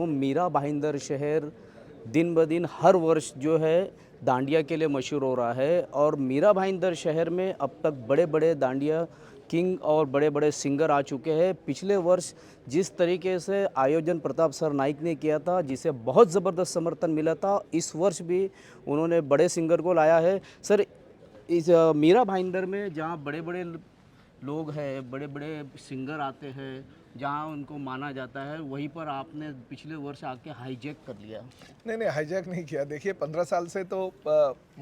तो मीरा भाईंदर शहर दिन ब दिन हर वर्ष जो है डांडिया के लिए मशहूर हो रहा है और मीरा भाईंदर शहर में अब तक बड़े बड़े डांडिया किंग और बड़े बड़े सिंगर आ चुके हैं। पिछले वर्ष जिस तरीके से आयोजन प्रताप सरनाइक ने किया था, जिसे बहुत ज़बरदस्त समर्थन मिला था, इस वर्ष भी उन्होंने बड़े सिंगर को लाया है। सर, इस मीरा भाईंदर में जहाँ बड़े बड़े लोग हैं, बड़े बड़े सिंगर आते हैं, जहाँ उनको माना जाता है, वहीं पर आपने पिछले वर्ष आके हाईजैक कर लिया। नहीं नहीं, हाईजैक नहीं किया। देखिए 15 साल से तो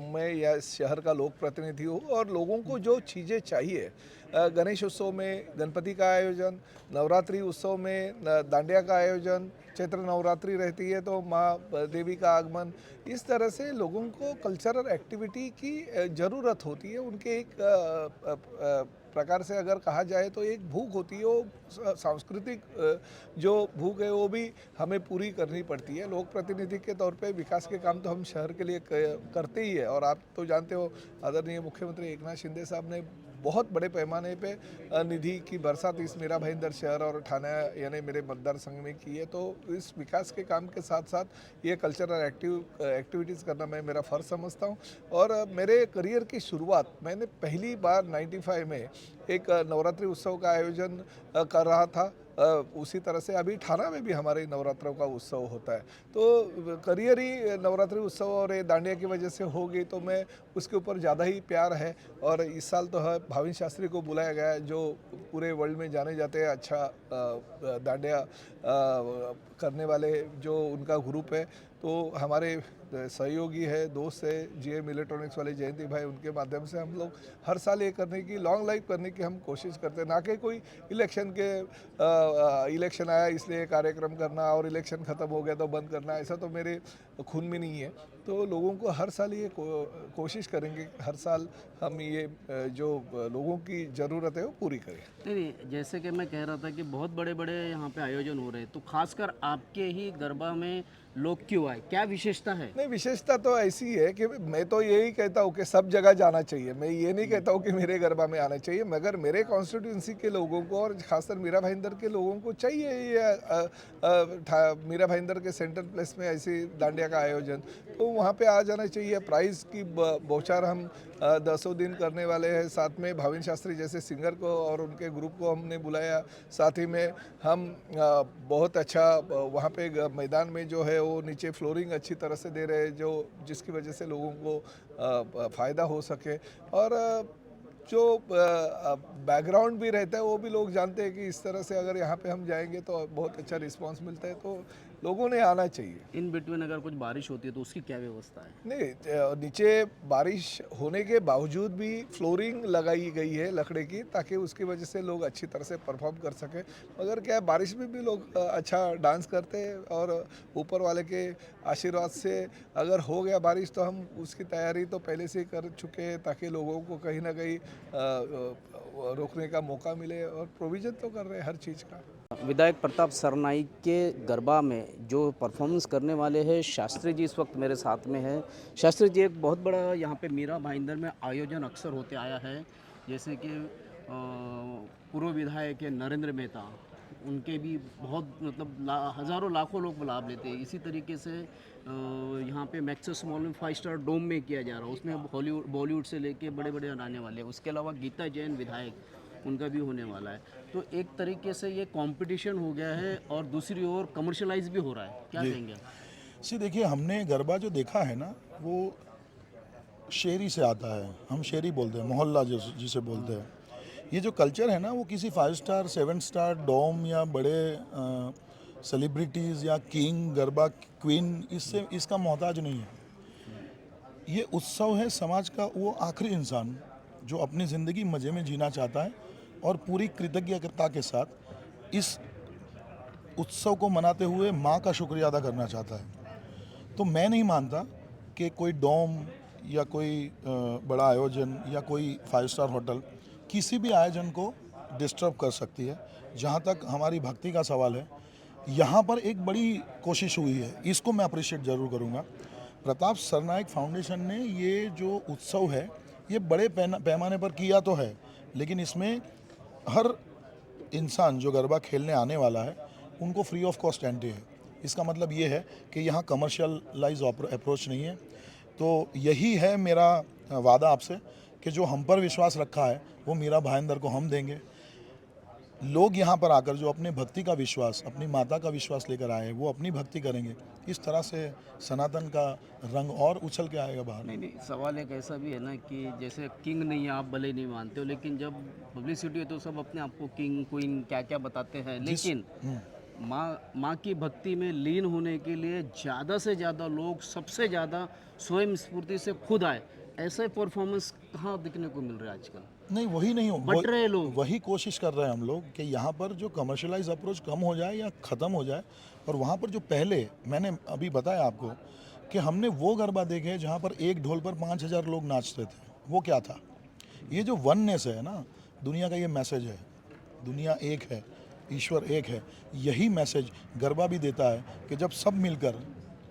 मैं यह शहर का लोक प्रतिनिधि हूँ और लोगों को जो चीज़ें चाहिए, गणेश उत्सव में गणपति का आयोजन, नवरात्रि उत्सव में डांडिया का आयोजन, चैत्र नवरात्रि रहती है तो माँ देवी का आगमन, इस तरह से लोगों को कल्चरल एक्टिविटी की ज़रूरत होती है। उनके एक प्रकार से अगर कहा जाए तो एक भूख होती है, वो सांस्कृतिक जो भूख है वो भी हमें पूरी करनी पड़ती है। लोक प्रतिनिधि के तौर पे विकास के काम तो हम शहर के लिए करते ही है। और आप तो जानते हो आदरणीय मुख्यमंत्री एकनाथ शिंदे साहब ने बहुत बड़े पैमाने पे निधि की बरसात इस मीरा भाईंदर शहर और ठाणे यानी मेरे मतदार संघ में की है। तो इस विकास के काम के साथ साथ ये कल्चरल एक्टिविटीज़ करना मैं मेरा फ़र्ज समझता हूँ। और मेरे करियर की शुरुआत मैंने पहली बार 95 में एक नवरात्रि उत्सव का आयोजन कर रहा था। उसी तरह से अभी ठाणा में भी हमारे नवरात्रों का उत्सव होता है। तो करियर ही नवरात्रि उत्सव और ये डांडिया की वजह से हो गई, तो मैं उसके ऊपर ज़्यादा ही प्यार है। और इस साल तो है भाविन शास्त्री को बुलाया गया है, जो पूरे वर्ल्ड में जाने जाते हैं अच्छा डांडिया करने वाले जो उनका ग्रुप है। तो हमारे सहयोगी है, दोस्त है जीएम इलेक्ट्रॉनिक्स वाले जयंती भाई, उनके माध्यम से हम लोग हर साल ये करने की, लॉन्ग लाइफ करने की हम कोशिश करते हैं। ना कि कोई इलेक्शन आया इसलिए कार्यक्रम करना और इलेक्शन ख़त्म हो गया तो बंद करना, ऐसा तो मेरे खून में नहीं है। तो लोगों को हर साल ये कोशिश करेंगे, हर साल हम ये जो लोगों की ज़रूरत है वो पूरी करें। नहीं नहीं, जैसे कि मैं कह रहा था कि बहुत बड़े बड़े यहाँ पे आयोजन हो रहे हैं, तो खासकर आपके ही गरबा में लोग क्यों आए, क्या विशेषता है? नहीं, विशेषता तो ऐसी है कि मैं तो यही कहता हूँ कि सब जगह जाना चाहिए। मैं ये नहीं कहता हूँ कि मेरे गरबा में आना चाहिए, मगर मेरे कॉन्स्टिट्यूंसी के लोगों को और खासकर मीरा भाईंदर के लोगों को चाहिए ये मीरा भाईंदर के सेंट्रल प्लेस में ऐसी डांडिया का आयोजन, तो वहाँ पे आ जाना चाहिए। प्राइज़ की बौछार हम 10 दिन करने वाले हैं। साथ में भाविन शास्त्री जैसे सिंगर को और उनके ग्रुप को हमने बुलाया। साथ ही में हम बहुत अच्छा वहाँ पे मैदान में जो है वो नीचे फ्लोरिंग अच्छी तरह से दे रहे हैं, जो जिसकी वजह से लोगों को फ़ायदा हो सके। और जो बैकग्राउंड भी रहता है वो भी लोग जानते हैं कि इस तरह से अगर यहाँ पे हम जाएंगे तो बहुत अच्छा रिस्पांस मिलता है, तो लोगों ने आना चाहिए। इन बिटवीन अगर कुछ बारिश होती है तो उसकी क्या व्यवस्था है? नहीं, नीचे बारिश होने के बावजूद भी फ्लोरिंग लगाई गई है लकड़े की, ताकि उसकी वजह से लोग अच्छी तरह से परफॉर्म कर सकें। मगर क्या है, बारिश में भी लोग अच्छा डांस करते हैं और ऊपर वाले के आशीर्वाद से अगर हो गया बारिश तो हम उसकी तैयारी तो पहले से ही कर चुके हैं, ताकि लोगों को कहीं ना कहीं रोकने का मौका मिले, और प्रोविज़न तो कर रहे हैं हर चीज़ का। विधायक प्रताप सरनाइक के गरबा में जो परफॉर्मेंस करने वाले हैं शास्त्री जी इस वक्त मेरे साथ में है। शास्त्री जी, एक बहुत बड़ा यहाँ पे मीरा भाईंदर में आयोजन अक्सर होते आया है, जैसे कि पूर्व विधायक है नरेंद्र मेहता, उनके भी बहुत मतलब हज़ारों लाखों लोग लाभ लेते हैं। इसी तरीके से यहाँ पे मैक्सिस मॉल में 5 स्टार डोम में किया जा रहा है, उसमें हॉलीवुड बॉलीवुड से लेके बड़े बड़े आने वाले हैं। उसके अलावा गीता जैन विधायक, उनका भी होने वाला है। तो एक तरीके से ये कंपटीशन हो गया है और दूसरी ओर कमर्शलाइज भी हो रहा है, क्या जी। कहेंगे आप? देखिए, हमने गरबा जो देखा है ना, वो शेरी से आता है। हम शेरी बोलते हैं, मोहल्ला जिसे बोलते हैं। ये जो कल्चर है ना, वो किसी 5 स्टार 7 स्टार डोम या बड़े सेलिब्रिटीज़ या किंग गरबा क्वीन इसका मोहताज नहीं है। ये उत्सव है समाज का वो आखिरी इंसान जो अपनी ज़िंदगी मज़े में जीना चाहता है और पूरी कृतज्ञता के साथ इस उत्सव को मनाते हुए माँ का शुक्रिया अदा करना चाहता है। तो मैं नहीं मानता कि कोई डोम या कोई बड़ा आयोजन या कोई 5 स्टार होटल किसी भी आयोजन को डिस्टर्ब कर सकती है। जहाँ तक हमारी भक्ति का सवाल है, यहाँ पर एक बड़ी कोशिश हुई है, इसको मैं अप्रिशिएट ज़रूर करूँगा। प्रताप सरनाइक फाउंडेशन ने ये जो उत्सव है ये बड़े पैमाने पर किया तो है, लेकिन इसमें हर इंसान जो गरबा खेलने आने वाला है उनको फ्री ऑफ कॉस्ट एंट्री है। इसका मतलब ये है कि यहाँ कमर्शियलाइज अप्रोच नहीं है। तो यही है मेरा वादा आपसे कि जो हम पर विश्वास रखा है वो मीरा भाईंदर को हम देंगे। लोग यहाँ पर आकर जो अपने भक्ति का विश्वास, अपनी माता का विश्वास लेकर आए हैं, वो अपनी भक्ति करेंगे। इस तरह से सनातन का रंग और उछल के आएगा बाहर। नहीं, सवाल एक ऐसा भी है ना कि जैसे किंग नहीं है, आप भले नहीं मानते हो, लेकिन जब पब्लिसिटी है तो सब अपने आप को किंग क्वीन क्या क्या बताते हैं, लेकिन माँ की भक्ति में लीन होने के लिए ज़्यादा से ज़्यादा लोग सबसे ज़्यादा स्वयं स्फूर्ति से खुद आए, ऐसे परफॉर्मेंस कहाँ दिखने को मिल रहा है आजकल? नहीं, वही नहीं हो, बट रहे लोग वही कोशिश कर रहे हैं हम लोग कि यहाँ पर जो कमर्शियलाइज अप्रोच कम हो जाए या ख़त्म हो जाए। और वहाँ पर जो पहले मैंने अभी बताया आपको कि हमने वो गरबा देखे जहाँ पर एक ढोल पर 5,000 लोग नाचते थे। वो क्या था? ये जो वननेस है ना, दुनिया का ये मैसेज है, दुनिया एक है, ईश्वर एक है। यही मैसेज गरबा भी देता है कि जब सब मिलकर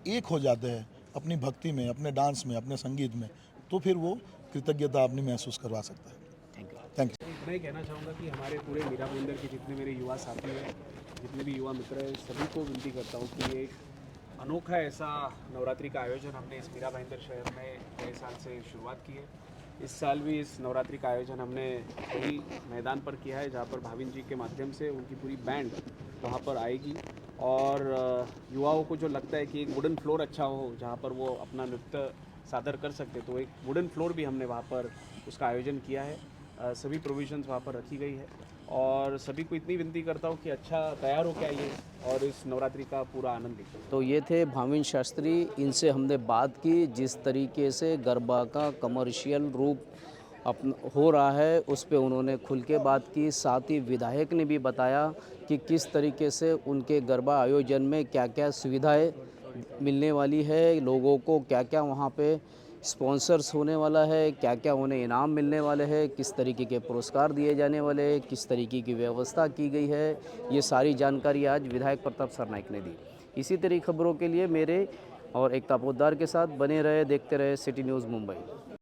एक हो जाते हैं अपनी भक्ति में, अपने डांस में, अपने संगीत में, तो फिर वो कृतज्ञता अपनी महसूस करवा सकता है। Thank you. मैं ये कहना चाहूँगा कि हमारे पूरे मीरा भाईंदर के जितने मेरे युवा साथी हैं, जितने भी युवा मित्र हैं, सभी को विनती करता हूँ कि एक अनोखा ऐसा नवरात्रि का आयोजन हमने इस मीरा भाईंदर शहर में नए साल से शुरुआत की है। इस साल भी इस नवरात्रि का आयोजन हमने वही मैदान पर किया है जहाँ पर भाविन जी के माध्यम से उनकी पूरी बैंड वहाँ पर आएगी और युवाओं को जो लगता है कि एक वुडन फ्लोर अच्छा हो जहाँ पर वो अपना नृत्य सादर कर सकते, तो एक वुडन फ्लोर भी हमने वहाँ पर उसका आयोजन किया है। सभी प्रोविजंस वहाँ पर रखी गई है और सभी को इतनी विनती करता हूँ कि अच्छा तैयार हो के आइए और इस नवरात्रि का पूरा आनंद लीजिए। तो ये थे भाविन शास्त्री, इनसे हमने बात की जिस तरीके से गरबा का कमर्शियल रूप हो रहा है, उस पे उन्होंने खुल के बात की। साथ ही विधायक ने भी बताया कि किस तरीके से उनके गरबा आयोजन में क्या क्या सुविधाएं मिलने वाली है, लोगों को क्या क्या वहाँ पे स्पॉन्सर्स होने वाला है, क्या क्या उन्हें इनाम मिलने वाले हैं, किस तरीके के पुरस्कार दिए जाने वाले हैं, किस तरीके की व्यवस्था की गई है, ये सारी जानकारी आज विधायक प्रताप सरनाइक ने दी। इसी तरह खबरों के लिए मेरे और एकता पोद्दार के साथ बने रहे, देखते रहे सिटी न्यूज़ मुंबई।